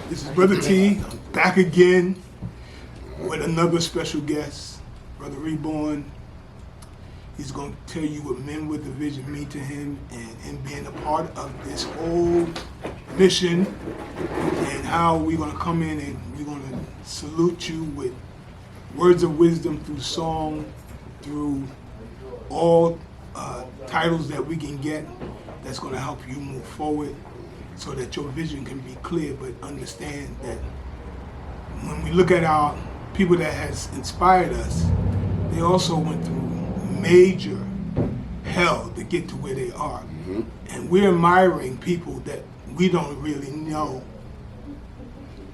This is Brother T, back again with another special guest, Brother Reborn. He's going to tell you what Men with a Vision mean to him and being a part of this whole mission and how we're going to come in and we're going to salute you with words of wisdom through song, through all titles that we can get that's going to help you move forward so that your vision can be clear, but understand that when we look at our people that has inspired us, they also went through major hell to get to where they are. Mm-hmm. And we're admiring people that we don't really know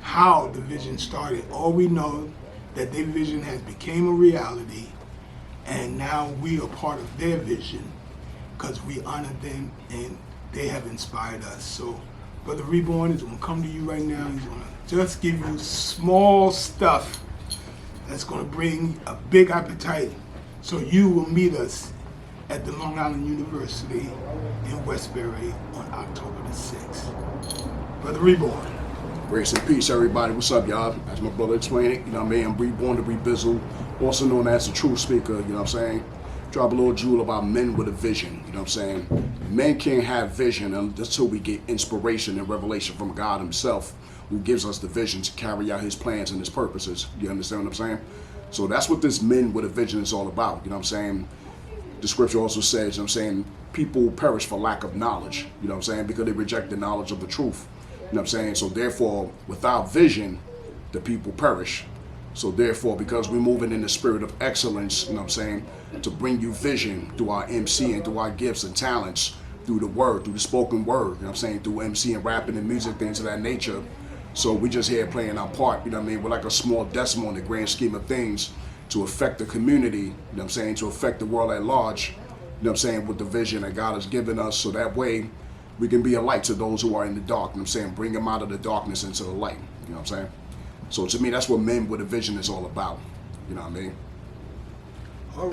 how the vision started. All we know that their vision has became a reality, and now we are part of their vision because we honor them and they have inspired us. So Brother Reborn is going to come to you right now. He's going to just give you small stuff that's going to bring a big appetite so you will meet us at the Long Island University in Westbury on October the 6th. Brother Reborn. Grace and peace, everybody. What's up, y'all? As my brother explained it, you know what I mean? I'm Reborn to Rebizzle, also known as the Truth Speaker, you know what I'm saying? Drop a little jewel about men with a vision, you know what I'm saying? Men can't have vision until we get inspiration and revelation from God himself, who gives us the vision to carry out his plans and his purposes. You understand what I'm saying? So that's what this Men with a Vision is all about, you know what I'm saying? The scripture also says, you know what I'm saying, people perish for lack of knowledge, you know what I'm saying, because they reject the knowledge of the truth, you know what I'm saying? So therefore, without vision, the people perish. So therefore, because we're moving in the spirit of excellence, you know what I'm saying, to bring you vision through our MC and through our gifts and talents, through the word, through the spoken word, you know what I'm saying, through MC and rapping and music, things of that nature. So we just here playing our part, you know what I mean, we're like a small decimal in the grand scheme of things to affect the community, you know what I'm saying, to affect the world at large, you know what I'm saying, with the vision that God has given us, so that way we can be a light to those who are in the dark, you know what I'm saying, bring them out of the darkness into the light, you know what I'm saying. So to me, that's what Men with a Vision is all about, you know what I mean. All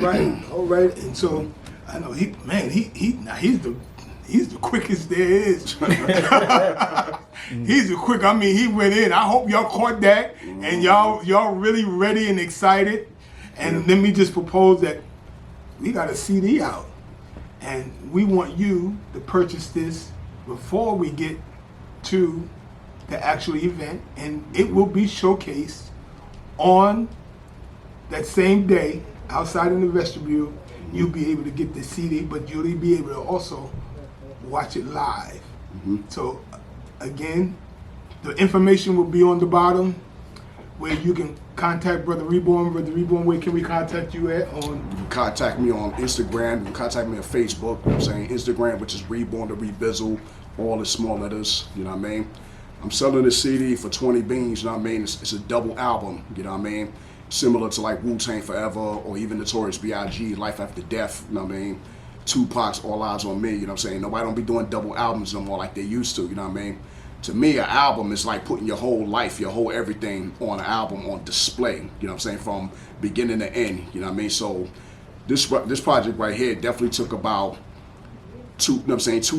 right, and so I know he's the quickest there is. He's the quick. I mean, he went in. I hope y'all caught that, and y'all really ready and excited. And let me just propose that we got a CD out, and we want you to purchase this before we get to the actual event, and it will be showcased on that same day outside in the vestibule. You'll be able to get the CD, but you'll be able to also watch it live. Mm-hmm. So again, the information will be on the bottom where you can contact Brother Reborn. Brother Reborn, where can we contact you at? You can contact me on Instagram. You can contact me on Facebook. You know what I'm saying? Instagram, which is Reborn to Rebizzle, all the small letters, you know what I mean? I'm selling the CD for 20 beans, you know what I mean? It's a double album, you know what I mean? Similar to like Wu-Tang Forever or even Notorious B.I.G., Life After Death, you know what I mean? Tupac's All Eyes on Me, you know what I'm saying? Nobody don't be doing double albums no more like they used to, you know what I mean? To me, an album is like putting your whole life, your whole everything on an album on display, you know what I'm saying? From beginning to end, you know what I mean? So this project right here definitely took about 2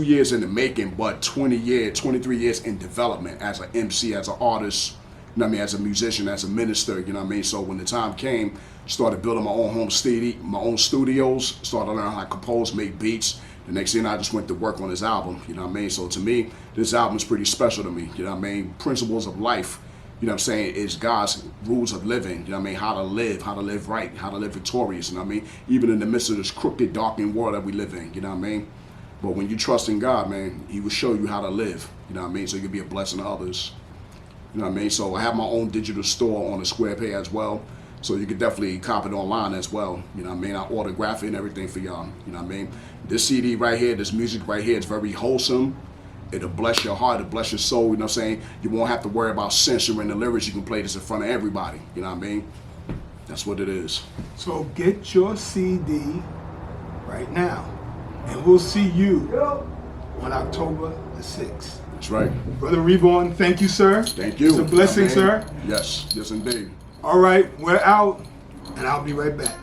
years in the making, but 23 years in development as an MC, as an artist, you know what I mean, as a musician, as a minister, you know what I mean? So when the time came, started building my own home studio, my own studios, started learning how to compose, make beats. The next thing I just went to work on this album, you know what I mean? So to me, this album is pretty special to me, you know what I mean? Principles of life, you know what I'm saying, is God's rules of living, you know what I mean? How to live right, how to live victorious, you know what I mean? Even in the midst of this crooked, darkened world that we live in, you know what I mean? But when you trust in God, man, he will show you how to live, you know what I mean? So you can be a blessing to others, you know what I mean? So I have my own digital store on the Square Pay as well. So you can definitely cop it online as well, you know what I mean? I autograph it and everything for y'all, you know what I mean? This CD right here, this music right here, it's very wholesome. It'll bless your heart, it'll bless your soul, you know what I'm saying? You won't have to worry about censoring the lyrics. You can play this in front of everybody, you know what I mean? That's what it is. So get your CD right now. And we'll see you on October the 6th. That's right. Brother Reborn, thank you, sir. Thank you. It's a blessing, sir. Yes, yes indeed. All right, we're out, and I'll be right back.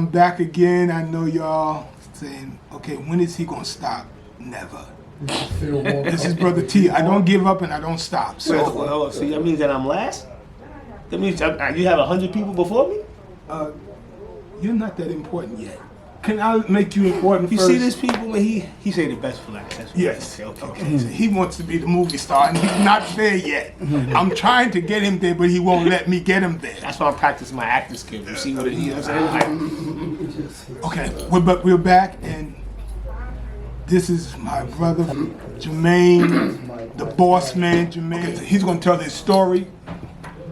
I'm back again. I know y'all saying, okay, when is he gonna stop? Never. This is Brother T. I don't give up and I don't stop. So, So that means that I'm last? That means you have 100 people before me? you're not that important yet. Can I make you important You first? see this people, man, he say the best for last. That's what Yes. he say. Okay. So he wants to be the movie star, and he's not there yet. I'm trying to get him there, but he won't let me get him there. That's why I'm practicing my acting skills. You see what it is? You know what I'm saying? Okay, we're back, and this is my brother Jermaine, the boss man, Jermaine. He's gonna tell his story,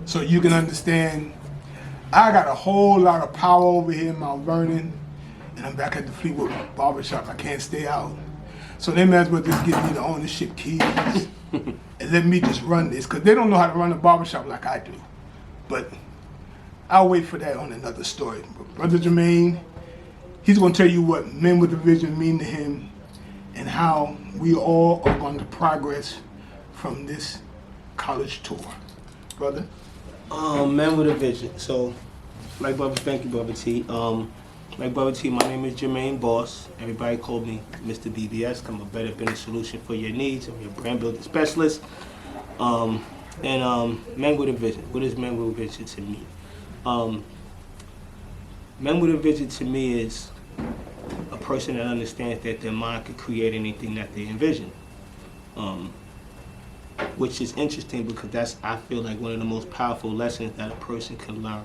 so you can understand. I got a whole lot of power over here in Mount Vernon, and I'm back at the Fleetwood Barbershop. I can't stay out. So they may as well just give me the ownership keys and let me just run this, because they don't know how to run a barbershop like I do. But I'll wait for that on another story. But Brother Jermaine, he's going to tell you what Men with a Vision mean to him and how we all are going to progress from this college tour. Brother? Men with a Vision. So, like Brother, thank you, Brother T. Like Brother T, my name is Jermaine Boss. Everybody call me Mr. BBS. I'm a better business solution for your needs. I'm your brand building specialist. Men with a Vision. What is Men with a Vision to me? Men with a Vision to me is a person that understands that their mind can create anything that they envision. Which is interesting because that's, I feel like, one of the most powerful lessons that a person can learn.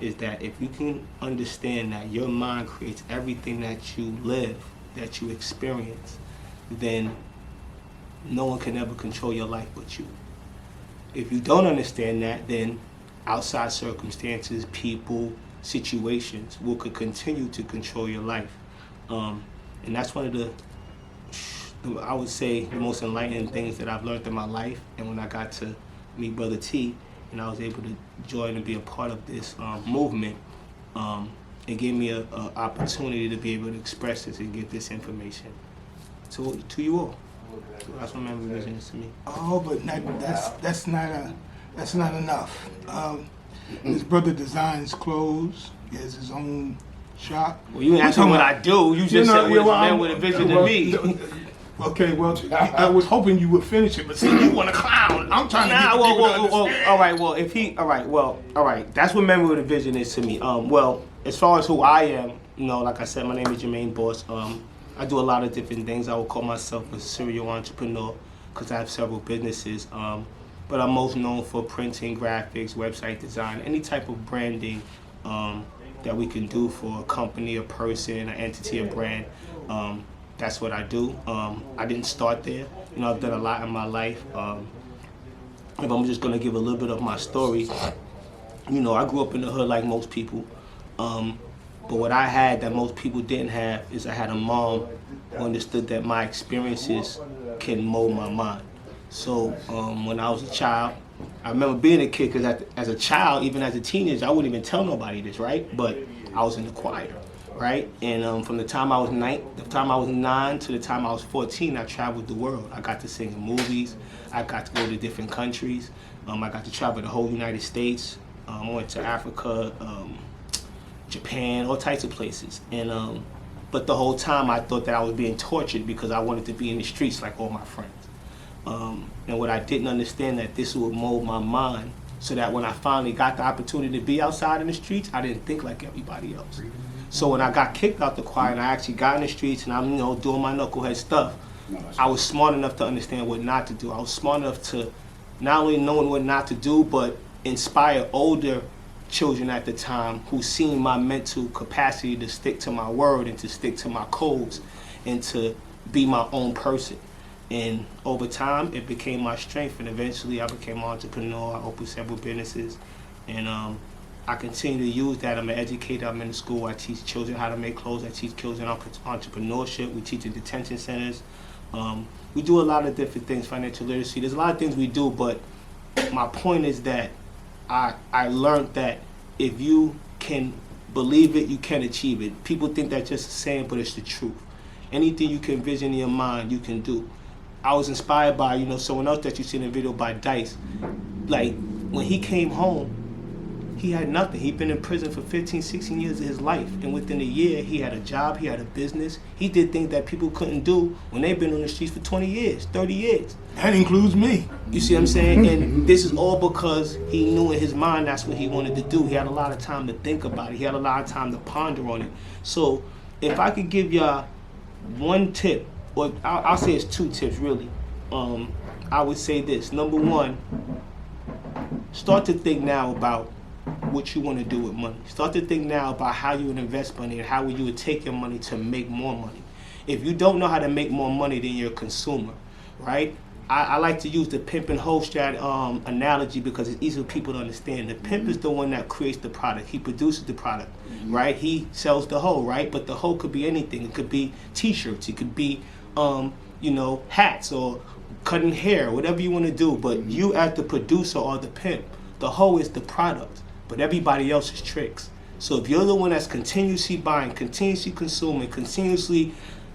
Is that if you can understand that your mind creates everything that you live, that you experience, then no one can ever control your life but you. If you don't understand that, then outside circumstances, people, situations will continue to control your life. And that's one of the, I would say, the most enlightening things that I've learned in my life. And when I got to meet Brother T, and I was able to join and be a part of this movement, it gave me an opportunity to be able to express this and get this information to you all. So that's what Men with a Vision is to me. Oh, but that's not enough. This brother designs clothes. He has his own shop. Well, you didn't ask me what I do. You just said what is Men with a Vision to me. Okay, well, I was hoping you would finish it, but see, you want to clown. I'm trying to get the people to understand. All right. That's what Men with a Vision is to me. Well, as far as who I am, like I said, my name is Jermaine Boss. I do a lot of different things. I would call myself a serial entrepreneur because I have several businesses. But I'm most known for printing, graphics, website design, any type of branding that we can do for a company, a person, an entity, a brand. That's what I do. I didn't start there. I've done a lot in my life. If I'm just gonna give a little bit of my story, I grew up in the hood like most people. But what I had that most people didn't have is I had a mom who understood that my experiences can mold my mind. So when I was a child, I remember being a kid because as a child, even as a teenager, I wouldn't even tell nobody this, right? But I was in the choir. Right, and from the time I was 9 to the time I was 14, I traveled the world. I got to sing in movies. I got to go to different countries. I got to travel the whole United States. I went to Africa, Japan, all types of places. And but the whole time I thought that I was being tortured because I wanted to be in the streets like all my friends. And what I didn't understand that this would mold my mind so that when I finally got the opportunity to be outside in the streets, I didn't think like everybody else. So when I got kicked out the choir and I actually got in the streets and I'm, doing my knucklehead stuff, I was smart enough to understand what not to do. I was smart enough to not only knowing what not to do, but inspire older children at the time who seen my mental capacity to stick to my word and to stick to my codes and to be my own person. And over time, it became my strength, and eventually I became an entrepreneur. I opened several businesses, and I continue to use that. I'm an educator. I'm in the school. I teach children how to make clothes. I teach children entrepreneurship. We teach in detention centers. We do a lot of different things, financial literacy. There's a lot of things we do, but my point is that I learned that if you can believe it, you can achieve it. People think that's just a saying, but it's the truth. Anything you can envision in your mind, you can do. I was inspired by, someone else that you see in the video by Dice. Like, when he came home, He had nothing. He'd been in prison for 15, 16 years of his life. And within a year, he had a job, he had a business. He did things that people couldn't do when they've been on the streets for 20 years, 30 years. That includes me. You see what I'm saying? And this is all because he knew in his mind that's what he wanted to do. He had a lot of time to think about it. He had a lot of time to ponder on it. So if I could give y'all one tip, or I'll say it's 2 tips really. I would say this. Number 1, start to think now about what you want to do with money. Start to think now about how you would invest money and how you would take your money to make more money. If you don't know how to make more money, then you're a consumer, right? I like to use the pimp and hoe analogy because it's easy for people to understand. The pimp is the one that creates the product. He produces the product, right? He sells the hoe, right? But the hoe could be anything. It could be T-shirts. It could be, hats or cutting hair, whatever you want to do. But you as the producer or the pimp, the hoe is the product. But everybody else is tricks. So if you're the one that's continuously buying, continuously consuming, continuously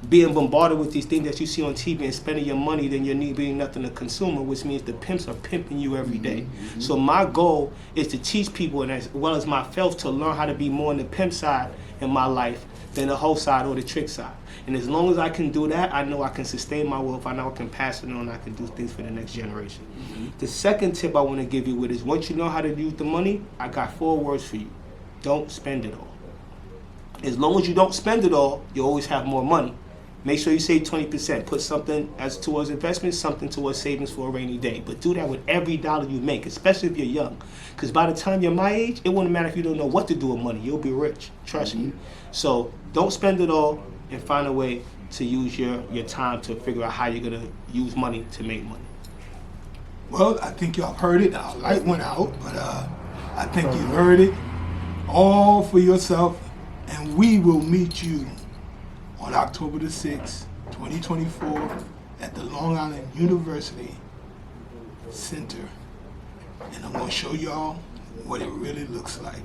being bombarded with these things that you see on TV and spending your money, then you're being nothing a consumer, which means the pimps are pimping you every day. So my goal is to teach people, and as well as myself, to learn how to be more on the pimp side in my life than the whole side or the trick side. And as long as I can do that, I know I can sustain my wealth. I know I can pass it on. I can do things for the next generation. The second tip I want to give you with is once you know how to use the money, I got 4 words for you. Don't spend it all. As long as you don't spend it all, you always have more money. Make sure you save 20%. Put something as towards investment, something towards savings for a rainy day. But do that with every dollar you make, especially if you're young. Because by the time you're my age, it wouldn't matter if you don't know what to do with money. You'll be rich. Trust me. So don't spend it all and find a way to use your time to figure out how you're going to use money to make money. Well, I think y'all heard it. Our light went out, but I think you heard it all for yourself. And we will meet you on October the 6th, 2024 at the Long Island University Center. And I'm going to show y'all what it really looks like.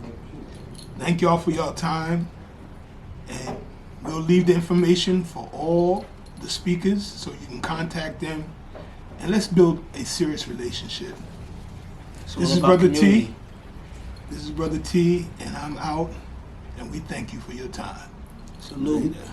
Thank y'all for your time. And we'll leave the information for all the speakers so you can contact them. And let's build a serious relationship. This is Brother T. This is Brother T, and I'm out. And we thank you for your time. Salute. Later.